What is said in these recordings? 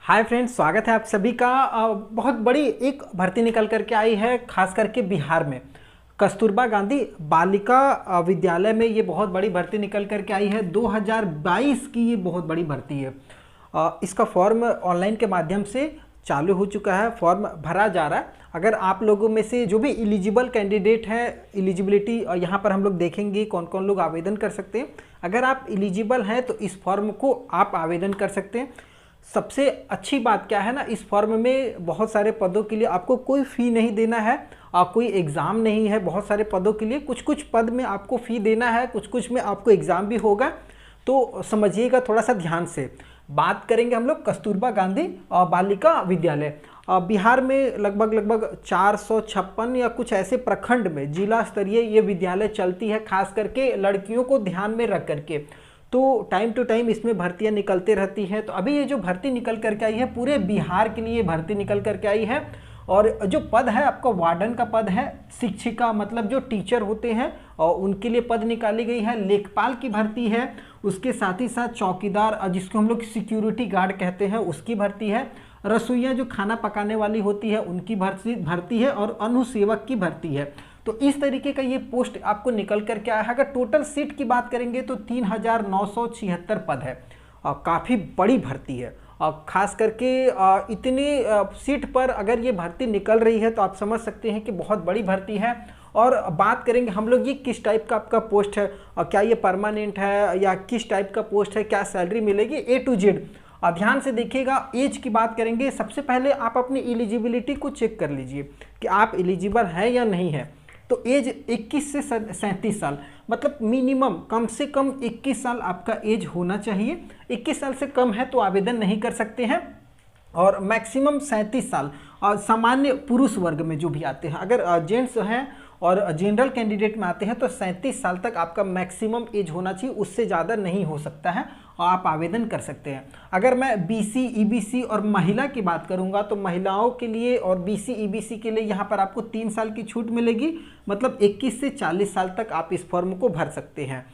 Hi friends, स्वागत है आप सभी का। बहुत बड़ी एक भर्ती निकल करके आई है, खास करके बिहार में कस्तूरबा गांधी बालिका विद्यालय में ये बहुत बड़ी भर्ती निकल करके आई है। 2022 की ये बहुत बड़ी भर्ती है। इसका फॉर्म ऑनलाइन के माध्यम से चालू हो चुका है, फॉर्म भरा जा रहा है। अगर आप लोगों में से जो भी एलिजिबल कैंडिडेट है, एलिजिबिलिटी यहाँ पर हम लोग देखेंगे कौन कौन लोग आवेदन कर सकते हैं। अगर आप एलिजिबल हैं तो इस फॉर्म को आप आवेदन कर सकते हैं। सबसे अच्छी बात क्या है ना, इस फॉर्म में बहुत सारे पदों के लिए आपको कोई फ़ी नहीं देना है और कोई एग्ज़ाम नहीं है। बहुत सारे पदों के लिए कुछ कुछ पद में आपको फ़ी देना है, कुछ कुछ में आपको एग्ज़ाम भी होगा, तो समझिएगा थोड़ा सा ध्यान से। बात करेंगे हम लोग कस्तूरबा गांधी बालिका विद्यालय। बिहार में लगभग 456 या कुछ ऐसे प्रखंड में जिला स्तरीय ये विद्यालय चलती है, खास करके लड़कियों को ध्यान में रख करके। तो टाइम टू टाइम इसमें भर्तियां निकलते रहती हैं। तो अभी ये जो भर्ती निकल करके आई है, पूरे बिहार के लिए भर्ती निकल करके आई है। और जो पद है आपका वार्डन का पद है, शिक्षिका मतलब जो टीचर होते हैं और उनके लिए पद निकाली गई है। लेखपाल की भर्ती है, उसके साथ ही साथ चौकीदार जिसको हम लोग सिक्योरिटी गार्ड कहते हैं उसकी भर्ती है। रसोइया जो खाना पकाने वाली होती है उनकी भर्ती है और अनुसेवक की भर्ती है। तो इस तरीके का ये पोस्ट आपको निकल कर के आया है। अगर टोटल सीट की बात करेंगे तो 3976 पद है। काफ़ी बड़ी भर्ती है। खास करके इतनी सीट पर अगर ये भर्ती निकल रही है तो आप समझ सकते हैं कि बहुत बड़ी भर्ती है। और बात करेंगे हम लोग ये किस टाइप का आपका पोस्ट है, क्या ये परमानेंट है या किस टाइप का पोस्ट है, क्या सैलरी मिलेगी, ए टू जेड ध्यान से देखिएगा। एज की बात करेंगे, सबसे पहले आप अपनी एलिजिबिलिटी को चेक कर लीजिए कि आप एलिजिबल हैं या नहीं है। तो एज 21 से 37 साल, मतलब मिनिमम कम से कम 21 साल आपका एज होना चाहिए। 21 साल से कम है तो आवेदन नहीं कर सकते हैं। और मैक्सिमम 37 साल और सामान्य पुरुष वर्ग में जो भी आते हैं, अगर जेंट्स हैं और जनरल कैंडिडेट में आते हैं तो 37 साल तक आपका मैक्सिमम एज होना चाहिए, उससे ज़्यादा नहीं हो सकता है और आप आवेदन कर सकते हैं। अगर मैं बीसी, ईबीसी और महिला की बात करूंगा तो महिलाओं के लिए और बीसी, ईबीसी के लिए यहाँ पर आपको 3 साल की छूट मिलेगी, मतलब 21 से 40 साल तक आप इस फॉर्म को भर सकते हैं।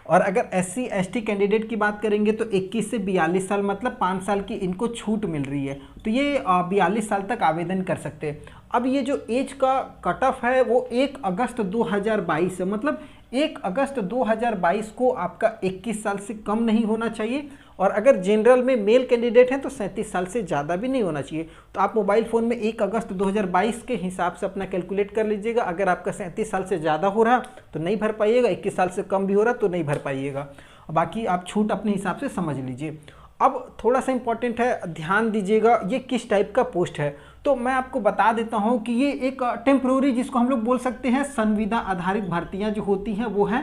और अगर एससी एसटी कैंडिडेट की बात करेंगे तो 21 से 42 साल, मतलब 5 साल की इनको छूट मिल रही है, तो ये 42 साल तक आवेदन कर सकते हैं। अब ये जो एज का कट ऑफ है वो 1 अगस्त 2022 है, मतलब 1 अगस्त 2022 को आपका 21 साल से कम नहीं होना चाहिए। और अगर जनरल में मेल कैंडिडेट हैं तो 37 साल से ज़्यादा भी नहीं होना चाहिए। तो आप मोबाइल फ़ोन में 1 अगस्त 2022 के हिसाब से अपना कैलकुलेट कर लीजिएगा। अगर आपका 37 साल से ज़्यादा हो रहा तो नहीं भर पाइएगा, 21 साल से कम भी हो रहा तो नहीं भर पाइएगा। बाकी आप छूट अपने हिसाब से समझ लीजिए। अब थोड़ा सा इंपॉर्टेंट है, ध्यान दीजिएगा ये किस टाइप का पोस्ट है। तो मैं आपको बता देता हूं कि ये एक टेम्प्रोरी, जिसको हम लोग बोल सकते हैं संविदा आधारित भर्तियां जो होती हैं वो है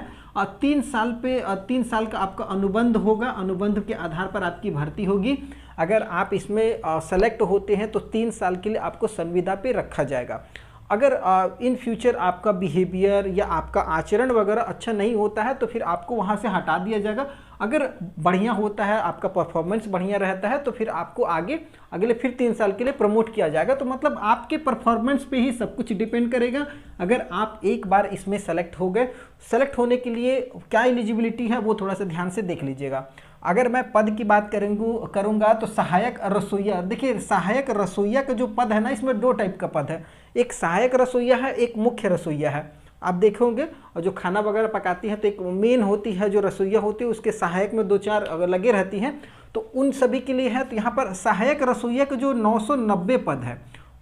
3 साल पे 3 साल का आपका अनुबंध होगा। अनुबंध के आधार पर आपकी भर्ती होगी। अगर आप इसमें सेलेक्ट होते हैं तो 3 साल के लिए आपको संविदा पे रखा जाएगा। अगर इन फ्यूचर आपका बिहेवियर या आपका आचरण वगैरह अच्छा नहीं होता है तो फिर आपको वहाँ से हटा दिया जाएगा। अगर बढ़िया होता है, आपका परफॉर्मेंस बढ़िया रहता है तो फिर आपको आगे अगले फिर 3 साल के लिए प्रमोट किया जाएगा। तो मतलब आपके परफॉर्मेंस पे ही सब कुछ डिपेंड करेगा। अगर आप एक बार इसमें सेलेक्ट हो गए, सेलेक्ट होने के लिए क्या एलिजिबिलिटी है वो थोड़ा सा ध्यान से देख लीजिएगा। अगर मैं पद की बात करूँगा तो सहायक रसोइया, देखिए सहायक रसोइया का जो पद है ना, इसमें 2 टाइप का पद है, एक सहायक रसोइया है, एक मुख्य रसोइया है। आप देखोगे और जो खाना वगैरह पकाती हैं तो एक मेन होती है जो रसोइया होती है, उसके सहायक में 2-4 लगे रहती हैं, तो उन सभी के लिए है। तो यहाँ पर सहायक रसोइया के जो 990 पद है,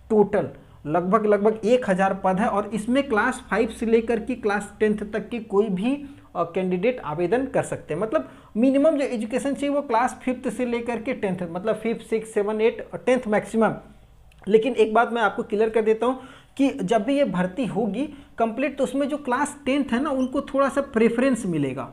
टोटल लगभग 1000 पद है। और इसमें क्लास 5 से लेकर के क्लास 10th तक के कोई भी कैंडिडेट आवेदन कर सकते हैं। मतलब मिनिमम जो एजुकेशन चाहिए वो क्लास 5th से लेकर के 10th, मतलब 5, 6, 7, 8 और 10th मैक्सिमम। लेकिन एक बात मैं आपको क्लियर कर देता हूँ कि जब भी ये भर्ती होगी कंप्लीट तो उसमें जो क्लास 10th है ना उनको थोड़ा सा प्रेफरेंस मिलेगा,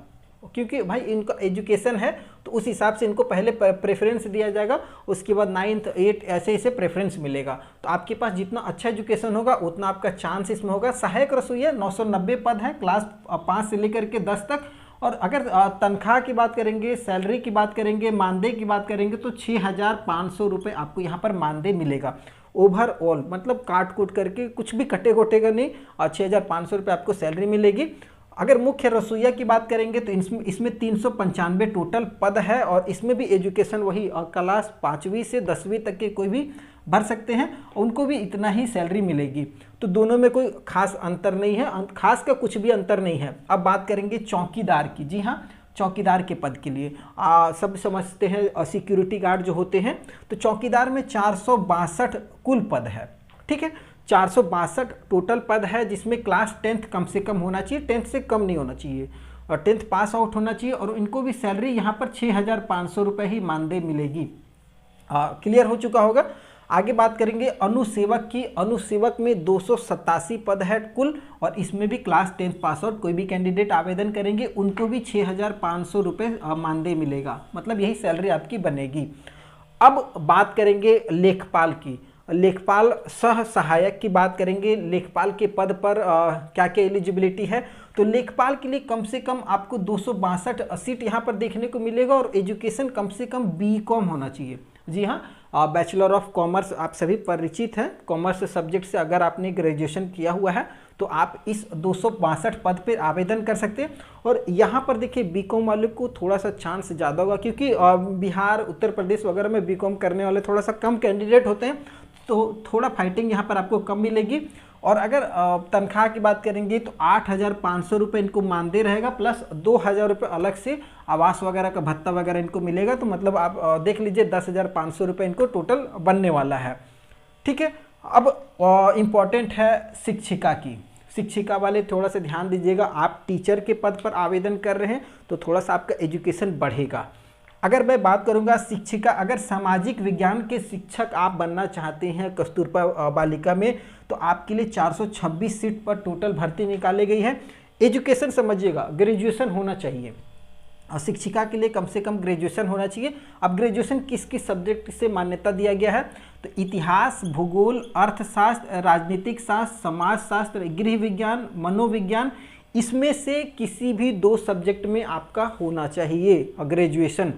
क्योंकि भाई इनका एजुकेशन है तो उस हिसाब से इनको पहले प्रेफरेंस दिया जाएगा, उसके बाद 9th 8 ऐसे प्रेफरेंस मिलेगा। तो आपके पास जितना अच्छा एजुकेशन होगा उतना आपका चांस इसमें होगा। सहायक रसोइया 990 पद है, क्लास 5 से लेकर के 10 तक। और अगर तनख्वाह की बात करेंगे, सैलरी की बात करेंगे, मानदेय की बात करेंगे तो 6500 रुपये आपको यहाँ पर मानदेय मिलेगा ओवरऑल, मतलब काट कूट करके कुछ भी कटेगा नहीं। और 6500 रुपये आपको सैलरी मिलेगी। अगर मुख्य रसोइया की बात करेंगे तो इसमें 395 टोटल पद है और इसमें भी एजुकेशन वही क्लास 5वीं से 10वीं तक के कोई भी भर सकते हैं, उनको भी इतना ही सैलरी मिलेगी। तो दोनों में कोई खास अंतर नहीं है, खास का कुछ भी अंतर नहीं है। अब बात करेंगे चौकीदार की। जी हाँ, चौकीदार के पद के लिए सब समझते हैं सिक्योरिटी गार्ड जो होते हैं, तो चौकीदार में 462 कुल पद है। ठीक है, 462 टोटल पद है, जिसमें क्लास 10th कम से कम होना चाहिए, 10th से कम नहीं होना चाहिए और 10th पास आउट होना चाहिए। और इनको भी सैलरी यहाँ पर 6,500 रुपये ही मानदेय मिलेगी। क्लियर हो चुका होगा। आगे बात करेंगे अनुसेवक की। अनुसेवक में 287 पद है कुल और इसमें भी क्लास 10th पास आउट कोई भी कैंडिडेट आवेदन करेंगे उनको भी 6,500 रुपये मानदेय मिलेगा, मतलब यही सैलरी आपकी बनेगी। अब बात करेंगे लेखपाल की। लेखपाल सह सहायक की बात करेंगे। लेखपाल के पद पर क्या क्या एलिजिबिलिटी है, तो लेखपाल के लिए कम से कम आपको 262 सीट यहाँ पर देखने को मिलेगा और एजुकेशन कम से कम बीकॉम होना चाहिए। जी हाँ, बैचलर ऑफ कॉमर्स आप सभी परिचित हैं, कॉमर्स सब्जेक्ट से अगर आपने ग्रेजुएशन किया हुआ है तो आप इस 262 पद पे आवेदन कर सकते हैं। और यहाँ पर देखिए बीकॉम वाले को थोड़ा सा चांस ज़्यादा होगा, क्योंकि बिहार उत्तर प्रदेश वगैरह में बीकॉम करने वाले थोड़ा सा कम कैंडिडेट होते हैं, तो थोड़ा फाइटिंग यहाँ पर आपको कम मिलेगी। और अगर तनख्वाह की बात करेंगे तो 8,500 रुपये इनको मानदेय रहेगा, प्लस 2,000 रुपये अलग से आवास वगैरह का भत्ता वगैरह इनको मिलेगा। तो मतलब आप देख लीजिए 10,500 रुपये इनको टोटल बनने वाला है। ठीक है, अब इम्पॉर्टेंट है शिक्षिका की। शिक्षिका वाले थोड़ा सा ध्यान दीजिएगा, आप टीचर के पद पर आवेदन कर रहे हैं तो थोड़ा सा आपका एजुकेशन बढ़ेगा। अगर मैं बात करूंगा शिक्षिका, अगर सामाजिक विज्ञान के शिक्षक आप बनना चाहते हैं कस्तूरबा बालिका में, तो आपके लिए 426 सीट पर टोटल भर्ती निकाली गई है। एजुकेशन समझिएगा, ग्रेजुएशन होना चाहिए और शिक्षिका के लिए कम से कम ग्रेजुएशन होना चाहिए। अब ग्रेजुएशन किस किस सब्जेक्ट से मान्यता दिया गया है, तो इतिहास, भूगोल, अर्थशास्त्र, राजनीतिक शास्त्र, समाजशास्त्र, गृह विज्ञान, मनोविज्ञान, इसमें से किसी भी 2 सब्जेक्ट में आपका होना चाहिए ग्रेजुएशन।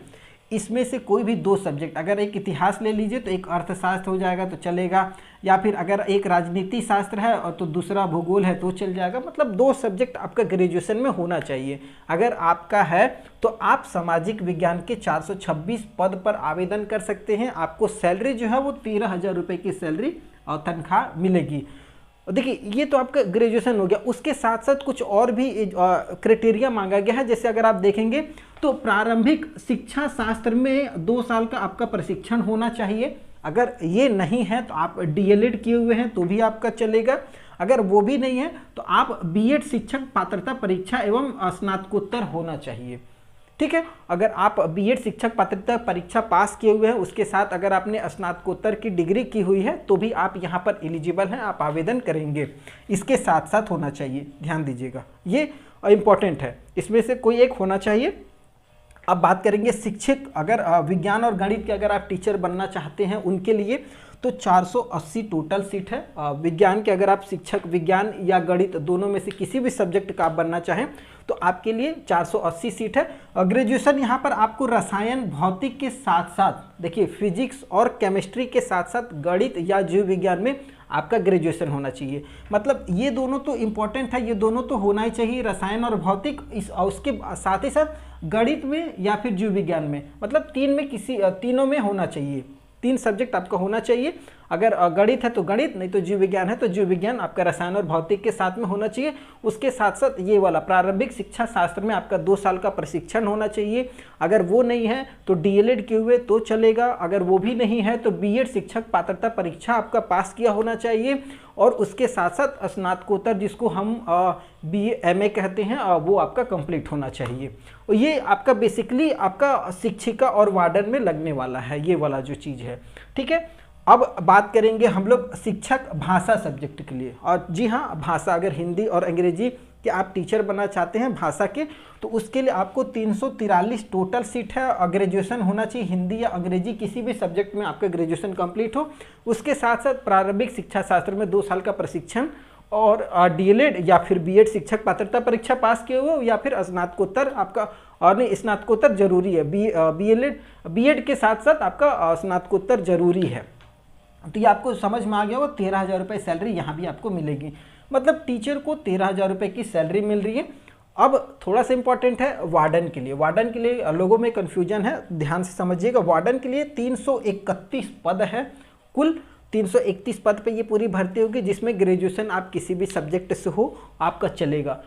इसमें से कोई भी 2 सब्जेक्ट, अगर एक इतिहास ले लीजिए तो एक अर्थशास्त्र हो जाएगा तो चलेगा, या फिर अगर एक राजनीति शास्त्र है और तो दूसरा भूगोल है तो चल जाएगा। मतलब 2 सब्जेक्ट आपका ग्रेजुएशन में होना चाहिए। अगर आपका है तो आप सामाजिक विज्ञान के 426 पद पर आवेदन कर सकते हैं। आपको सैलरी जो है वो 13,000 रुपये की सैलरी और तनख्वाह मिलेगी। देखिए ये तो आपका ग्रेजुएशन हो गया, उसके साथ साथ कुछ और भी क्राइटेरिया मांगा गया है। जैसे अगर आप देखेंगे तो प्रारंभिक शिक्षा शास्त्र में 2 साल का आपका प्रशिक्षण होना चाहिए। अगर ये नहीं है तो आप डीएलएड किए हुए हैं तो भी आपका चलेगा। अगर वो भी नहीं है तो आप बीएड शिक्षक पात्रता परीक्षा एवं स्नातकोत्तर होना चाहिए। ठीक है, अगर आप बीएड शिक्षक पात्रता परीक्षा पास किए हुए हैं, उसके साथ अगर आपने स्नातकोत्तर की डिग्री की हुई है तो भी आप यहाँ पर एलिजिबल हैं, आप आवेदन करेंगे। इसके साथ साथ होना चाहिए, ध्यान दीजिएगा, ये इंपॉर्टेंट है, इसमें से कोई एक होना चाहिए। अब बात करेंगे शिक्षक, अगर विज्ञान और गणित के अगर आप टीचर बनना चाहते हैं उनके लिए तो 480 टोटल सीट है। विज्ञान के अगर आप शिक्षक विज्ञान या गणित दोनों में से किसी भी सब्जेक्ट का आप बनना चाहें तो आपके लिए 480 सीट है। ग्रेजुएशन यहाँ पर आपको रसायन भौतिक के साथ साथ, देखिए फिजिक्स और केमिस्ट्री के साथ साथ गणित या जीव विज्ञान में आपका ग्रेजुएशन होना चाहिए। मतलब ये दोनों तो इम्पोर्टेंट है, ये दोनों तो होना ही चाहिए, रसायन और भौतिक, उसके साथ ही साथ गणित में या फिर जीव विज्ञान में, मतलब तीनों में होना चाहिए। 3 सब्जेक्ट आपका होना चाहिए। अगर गणित है तो गणित, नहीं तो जीव विज्ञान है तो जीव विज्ञान आपका रसायन और भौतिक के साथ में होना चाहिए। उसके साथ साथ ये वाला प्रारंभिक शिक्षा शास्त्र में आपका 2 साल का प्रशिक्षण होना चाहिए। अगर वो नहीं है तो डीएलएड किए हुए तो चलेगा। अगर वो भी नहीं है तो बीएड शिक्षक पात्रता परीक्षा आपका पास किया होना चाहिए। और उसके साथ साथ स्नातकोत्तर, जिसको हम BA MA कहते हैं, वो आपका कंप्लीट होना चाहिए। और ये आपका बेसिकली आपका शिक्षिका और वार्डन में लगने वाला है, ये वाला जो चीज़ है। ठीक है, अब बात करेंगे हम लोग शिक्षक भाषा सब्जेक्ट के लिए। और जी हाँ, भाषा, अगर हिंदी और अंग्रेजी के आप टीचर बनना चाहते हैं भाषा के, तो उसके लिए आपको 343 टोटल सीट है और ग्रेजुएशन होना चाहिए हिंदी या अंग्रेजी किसी भी सब्जेक्ट में आपका ग्रेजुएशन कंप्लीट हो। उसके साथ साथ प्रारंभिक शिक्षा शास्त्र में 2 साल का प्रशिक्षण और डीएलएड या फिर बीएड शिक्षक पात्रता परीक्षा पास किए हुए, या फिर स्नातकोत्तर आपका, और नहीं स्नातकोत्तर जरूरी है, बीएड के साथ साथ आपका स्नातकोत्तर जरूरी है। तो ये आपको समझ में आ गया, वो 13,000 रुपये सैलरी यहाँ भी आपको मिलेगी। मतलब टीचर को 13,000 रुपये की सैलरी मिल रही है। अब थोड़ा सा इंपॉर्टेंट है वार्डन के लिए। वार्डन के लिए लोगों में कन्फ्यूजन है, ध्यान से समझिएगा। वार्डन के लिए 331 पद है, कुल 331 पद पे ये पूरी भर्ती होगी, जिसमें ग्रेजुएशन आप किसी भी सब्जेक्ट से हो आपका चलेगा।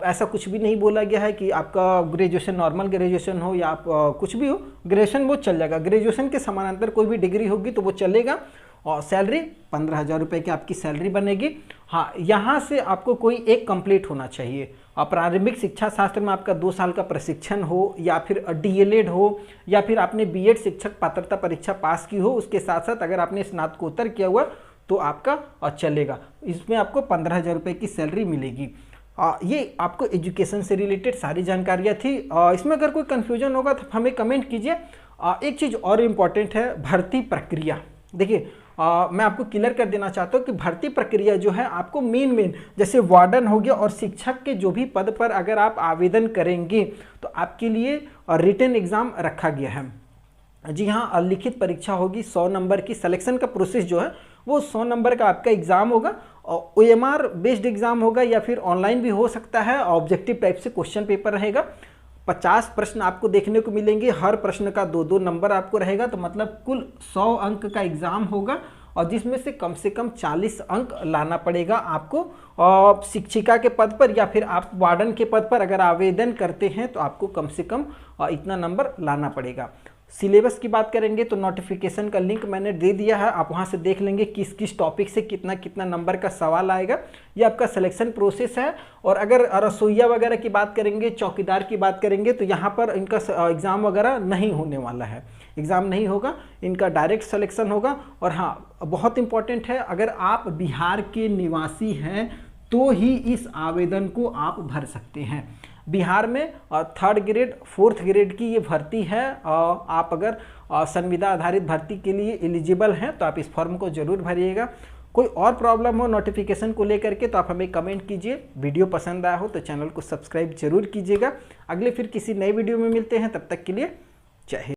ऐसा कुछ भी नहीं बोला गया है कि आपका ग्रेजुएशन नॉर्मल ग्रेजुएशन हो या आप कुछ भी हो, ग्रेजुएशन वो चल जाएगा। ग्रेजुएशन के समानांतर कोई भी डिग्री होगी तो वो चलेगा। और सैलरी 15,000 रुपये की आपकी सैलरी बनेगी। हाँ, यहाँ से आपको कोई एक कंप्लीट होना चाहिए। प्रारंभिक शिक्षा शास्त्र में आपका 2 साल का प्रशिक्षण हो, या फिर डीएलएड हो, या फिर आपने बीएड शिक्षक पात्रता परीक्षा पास की हो, उसके साथ साथ अगर आपने स्नातकोत्तर किया हुआ तो आपका चलेगा। इसमें आपको 15,000 रुपये की सैलरी मिलेगी। ये आपको एजुकेशन से रिलेटेड सारी जानकारियाँ थी। इसमें अगर कोई कन्फ्यूजन होगा तो हमें कमेंट कीजिए। एक चीज़ और इम्पॉर्टेंट है, भर्ती प्रक्रिया। देखिए, मैं आपको क्लियर कर देना चाहता हूँ कि भर्ती प्रक्रिया जो है आपको मेन जैसे वार्डन हो गया और शिक्षक के जो भी पद पर अगर आप आवेदन करेंगे तो आपके लिए रिटन एग्ज़ाम रखा गया है। जी हाँ, लिखित परीक्षा होगी 100 नंबर की। सिलेक्शन का प्रोसेस जो है वो 100 नंबर का आपका एग्ज़ाम होगा, और OMR बेस्ड एग्ज़ाम होगा या फिर ऑनलाइन भी हो सकता है। ऑब्जेक्टिव टाइप से क्वेश्चन पेपर रहेगा। 50 प्रश्न आपको देखने को मिलेंगे, हर प्रश्न का 2-2 नंबर आपको रहेगा, तो मतलब कुल 100 अंक का एग्ज़ाम होगा, और जिसमें से कम 40 अंक लाना पड़ेगा आपको। और शिक्षिका के पद पर या फिर आप वार्डन के पद पर अगर आवेदन करते हैं तो आपको कम से कम इतना नंबर लाना पड़ेगा। सिलेबस की बात करेंगे तो नोटिफिकेशन का लिंक मैंने दे दिया है, आप वहां से देख लेंगे किस किस टॉपिक से कितना कितना नंबर का सवाल आएगा। ये आपका सिलेक्शन प्रोसेस है। और अगर रसोइया वगैरह की बात करेंगे, चौकीदार की बात करेंगे, तो यहाँ पर इनका एग्ज़ाम वगैरह नहीं होने वाला है, एग्ज़ाम नहीं होगा, इनका डायरेक्ट सिलेक्शन होगा। और हाँ, बहुत इंपॉर्टेंट है, अगर आप बिहार के निवासी हैं तो ही इस आवेदन को आप भर सकते हैं। बिहार में 3rd ग्रेड 4th ग्रेड की ये भर्ती है। आप अगर संविदा आधारित भर्ती के लिए एलिजिबल हैं तो आप इस फॉर्म को जरूर भरिएगा। कोई और प्रॉब्लम हो नोटिफिकेशन को लेकर के तो आप हमें कमेंट कीजिए। वीडियो पसंद आया हो तो चैनल को सब्सक्राइब जरूर कीजिएगा। अगले फिर किसी नए वीडियो में मिलते हैं, तब तक के लिए जय हिंद।